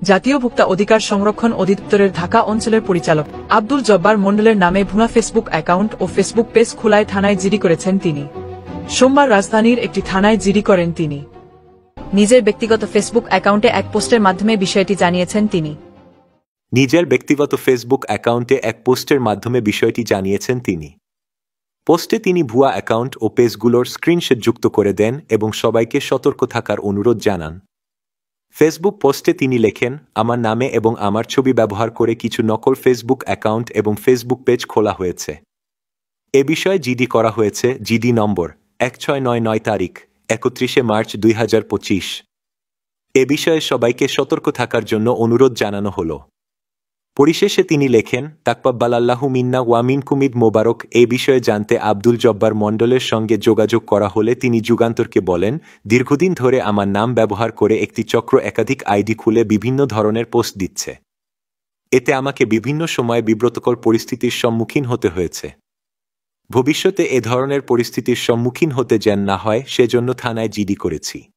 জাতীয় ভোক্তা অধিকার সংরক্ষণ অধিদপ্তরের ঢাকা অঞ্চলের পরিচালক আব্দুল জব্বার মণ্ডলের নামে ভুয়া ফেসবুক অ্যাকাউন্ট ও ফেসবুক পেজ খোলায় থানায় জিডি করেছেন তিনি। সোমবার রাজধানীর একটি থানায় জিডি করেন তিনি। নিজের ব্যক্তিগত ফেসবুক অ্যাকাউন্টে এক পোস্টের মাধ্যমে বিষয়টি জানিয়েছেন তিনি। নিজের ব্যক্তিগত ফেসবুক অ্যাকাউন্টে এক পোস্টের মাধ্যমে বিষয়টি জানিয়েছেন তিনি। পোস্টে তিনি ভুয়া অ্যাকাউন্ট ও পেজগুলোর স্ক্রিনশট যুক্ত করে দেন এবং সবাইকে সতর্ক থাকার অনুরোধ জানান। ফেসবুক পোস্টে তিনি লেখেন, আমার নামে এবং আমার ছবি ব্যবহার করে কিছু নকল ফেসবুক অ্যাকাউন্ট এবং ফেসবুক পেজ খোলা হয়েছে। এ বিষয়ে জিডি করা হয়েছে। জিডি নম্বর 1699 তারিখ 31 মার্চ 2025। এ বিষয়ে সবাইকে সতর্ক থাকার জন্য অনুরোধ জানানো হলো। পরিশেষে তিনি লেখেন, তাকব্বালাল্লাহু মিন্না ওয়া মিনকুম ঈদ মোবারক। এই বিষয়ে জানতে আব্দুল জব্বার মণ্ডলের সঙ্গে যোগাযোগ করা হলে তিনি যুগান্তরকে বলেন, দীর্ঘদিন ধরে আমার নাম ব্যবহার করে একটি চক্র একাধিক আইডি খুলে বিভিন্ন ধরনের পোস্ট দিচ্ছে। এতে আমাকে বিভিন্ন সময়ে বিব্রতকর পরিস্থিতির সম্মুখীন হতে হয়েছে। ভবিষ্যতে এ ধরনের পরিস্থিতির সম্মুখীন হতে যেন না হয় সেজন্য থানায় জিডি করেছি।